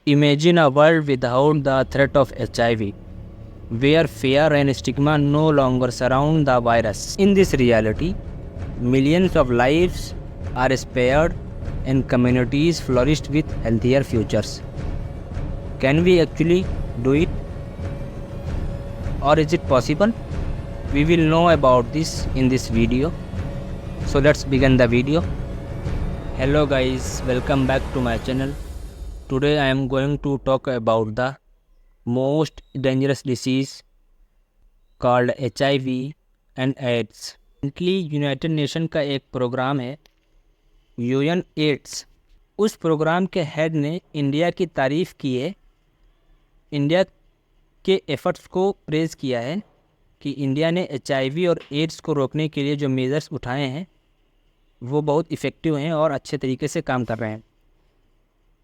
Imagine a world without the threat of HIV, where fear and stigma no longer surround the virus. In this reality, millions of lives are spared and communities flourished with healthier futures. Can we actually do it? Or is it possible? We will know about this in this video. So let's begin the video. Hello guys, welcome back to my channel. Today I am going to talk about the most dangerous disease called HIV and AIDS. United nation का एक programme है UN AIDS। उस programme के head ने India की तारीफ़ की है, इंडिया के एफर्ट्स को प्रेज़ किया है कि इंडिया ने HIV और एड्स को रोकने के लिए जो मेजर्स उठाए हैं वो बहुत इफ़ेक्टिव हैं और अच्छे तरीके से काम कर रहे हैं।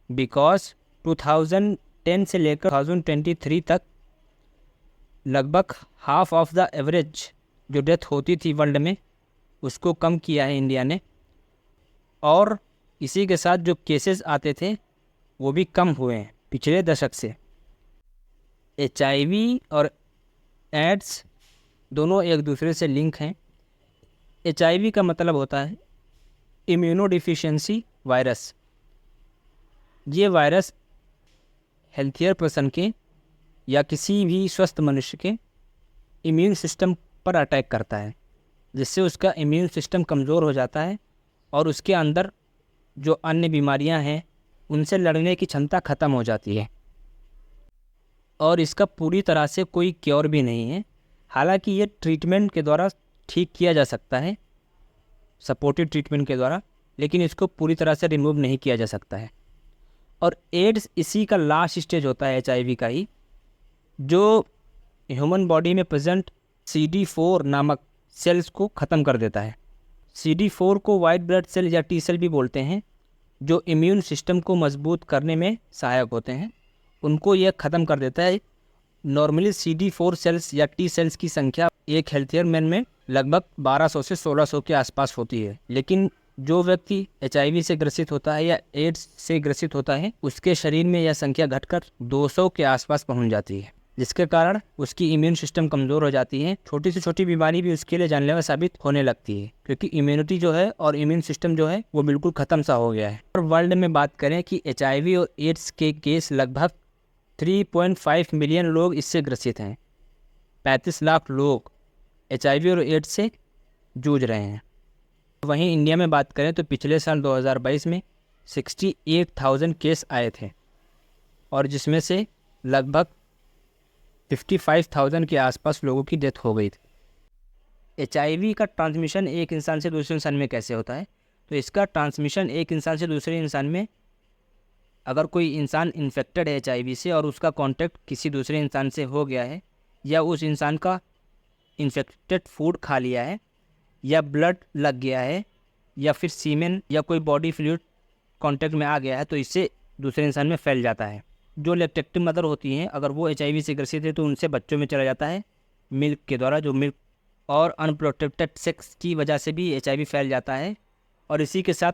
बिकॉज 2010 से लेकर 2023 तक लगभग हाफ ऑफ द एवरेज जो डेथ होती थी वर्ल्ड में उसको कम किया है इंडिया ने, और इसी के साथ जो केसेस आते थे वो भी कम हुए हैं पिछले दशक से। HIV और एड्स दोनों एक दूसरे से लिंक हैं। HIV का मतलब होता है इम्यूनोडिफिशियंसी वायरस। ये वायरस हेल्थियर पर्सन के या किसी भी स्वस्थ मनुष्य के इम्यून सिस्टम पर अटैक करता है, जिससे उसका इम्यून सिस्टम कमज़ोर हो जाता है और उसके अंदर जो अन्य बीमारियां हैं उनसे लड़ने की क्षमता ख़त्म हो जाती है। और इसका पूरी तरह से कोई क्योर भी नहीं है। हालांकि ये ट्रीटमेंट के द्वारा ठीक किया जा सकता है, सपोर्टिव ट्रीटमेंट के द्वारा, लेकिन इसको पूरी तरह से रिमूव नहीं किया जा सकता है। और एड्स इसी का लास्ट स्टेज होता है HIV का ही, जो ह्यूमन बॉडी में प्रेजेंट CD4 नामक सेल्स को ख़त्म कर देता है। CD4 को वाइट ब्लड सेल या T सेल भी बोलते हैं, जो इम्यून सिस्टम को मजबूत करने में सहायक होते हैं, उनको यह ख़त्म कर देता है। नॉर्मली CD4 सेल्स या T सेल्स की संख्या एक हेल्थियर मैन में लगभग 1200 से 1600 के आसपास होती है, लेकिन जो व्यक्ति HIV से ग्रसित होता है या एड्स से ग्रसित होता है उसके शरीर में यह संख्या घटकर 200 के आसपास पहुंच जाती है, जिसके कारण उसकी इम्यून सिस्टम कमज़ोर हो जाती है। छोटी से छोटी बीमारी भी उसके लिए जानलेवा साबित होने लगती है, क्योंकि इम्यूनिटी जो है और इम्यून सिस्टम जो है वो बिल्कुल ख़त्म सा हो गया है। और वर्ल्ड में बात करें कि HIV और एड्स के केस लगभग 3.5 मिलियन लोग इससे ग्रसित हैं। 35 लाख लोग HIV और एड्स से जूझ रहे हैं। वहीं इंडिया में बात करें तो पिछले साल 2022 में 68,000 केस आए थे, और जिसमें से लगभग 55,000 के आसपास लोगों की डेथ हो गई थी। HIV का ट्रांसमिशन एक इंसान से दूसरे इंसान में कैसे होता है? तो इसका ट्रांसमिशन एक इंसान से दूसरे इंसान में, अगर कोई इंसान इन्फेक्टेड है HIV से और उसका कांटेक्ट किसी दूसरे इंसान से हो गया है, या उस इंसान का इन्फेक्टेड फूड खा लिया है, या ब्लड लग गया है, या फिर सीमेन या कोई बॉडी फ्लूइड कांटेक्ट में आ गया है, तो इससे दूसरे इंसान में फैल जाता है। जो लैक्टेटिव मदर होती हैं, अगर वो HIV से ग्रसित है तो उनसे बच्चों में चला जाता है मिल्क के द्वारा, जो मिल्क और अनप्रोटेक्टेड सेक्स की वजह से भी HIV फैल जाता है। और इसी के साथ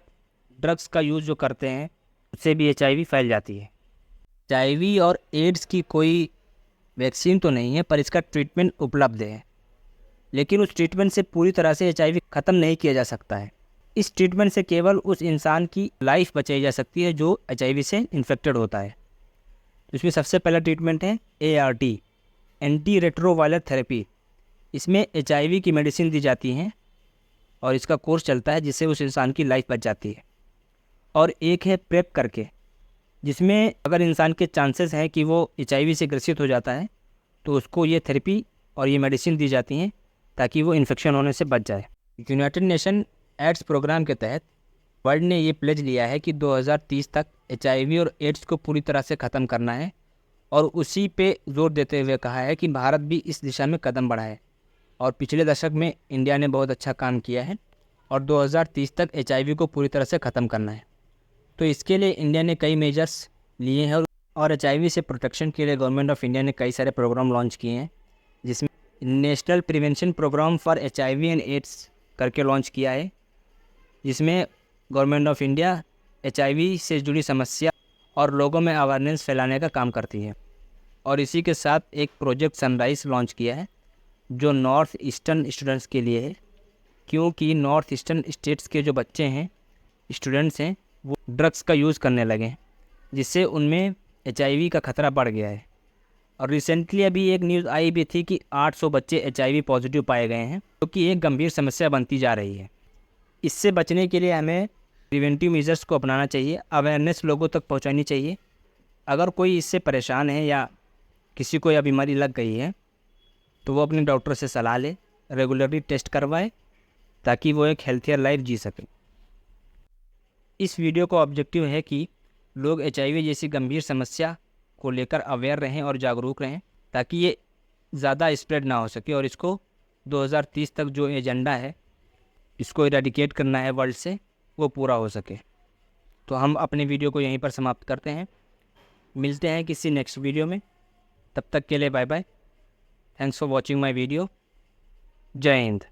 ड्रग्स का यूज़ जो करते हैं उससे भी HIV फैल जाती है। HIV और एड्स की कोई वैक्सीन तो नहीं है, पर इसका ट्रीटमेंट उपलब्ध है, लेकिन उस ट्रीटमेंट से पूरी तरह से HIV ख़त्म नहीं किया जा सकता है। इस ट्रीटमेंट से केवल उस इंसान की लाइफ बचाई जा सकती है जो HIV से इन्फेक्टेड होता है। तो इसमें सबसे पहला ट्रीटमेंट है ART, एंटी रेट्रोवायरल थेरेपी। इसमें HIV की मेडिसिन दी जाती हैं और इसका कोर्स चलता है, जिससे उस इंसान की लाइफ बच जाती है। और एक है प्रेप करके, जिसमें अगर इंसान के चांसेस हैं कि वो HIV से ग्रसित हो जाता है तो उसको ये थेरेपी और ये मेडिसिन दी जाती हैं ताकि वो इन्फेक्शन होने से बच जाए। यूनाइटेड नेशन एड्स प्रोग्राम के तहत वर्ल्ड ने ये प्लेज लिया है कि 2030 तक HIV और एड्स को पूरी तरह से ख़त्म करना है, और उसी पे जोर देते हुए कहा है कि भारत भी इस दिशा में कदम बढ़ाए। और पिछले दशक में इंडिया ने बहुत अच्छा काम किया है और 2030 तक HIV को पूरी तरह से ख़त्म करना है। तो इसके लिए इंडिया ने कई मेजर्स लिए हैं, और HIV से प्रोटेक्शन के लिए गवर्नमेंट ऑफ इंडिया ने कई सारे प्रोग्राम लॉन्च किए हैं, जिसमें national prevention programme for HIV and AIDS करके लॉन्च किया है, जिसमें गवर्नमेंट ऑफ इंडिया HIV से जुड़ी समस्या और लोगों में अवेयरनेस फैलाने का काम करती है। और इसी के साथ एक प्रोजेक्ट सनराइज़ लॉन्च किया है जो नॉर्थ ईस्टर्न स्टूडेंट्स के लिए है, क्योंकि नॉर्थ ईस्टर्न स्टेट्स के जो बच्चे हैं, स्टूडेंट्स हैं, वो ड्रग्स का यूज़ करने लगे हैं, जिससे उनमें HIV का खतरा बढ़ गया है। और रिसेंटली अभी एक न्यूज़ आई भी थी कि 800 बच्चे HIV पॉजिटिव पाए गए हैं, जो कि एक गंभीर समस्या बनती जा रही है। इससे बचने के लिए हमें प्रिवेंटिव मेजर्स को अपनाना चाहिए, अवेयरनेस लोगों तक पहुंचानी चाहिए। अगर कोई इससे परेशान है या किसी को यह बीमारी लग गई है तो वो अपने डॉक्टर से सलाह ले, रेगुलरली टेस्ट करवाए, ताकि वो एक हेल्थियर लाइफ जी सके। इस वीडियो का ऑब्जेक्टिव है कि लोग HIV जैसी गंभीर समस्या को लेकर अवेयर रहें और जागरूक रहें, ताकि ये ज़्यादा स्प्रेड ना हो सके और इसको 2030 तक जो एजेंडा है, इसको इरेडिकेट करना है वर्ल्ड से, वो पूरा हो सके। तो हम अपने वीडियो को यहीं पर समाप्त करते हैं। मिलते हैं किसी नेक्स्ट वीडियो में, तब तक के लिए bye bye. Thanks for watching my video. जय हिंद।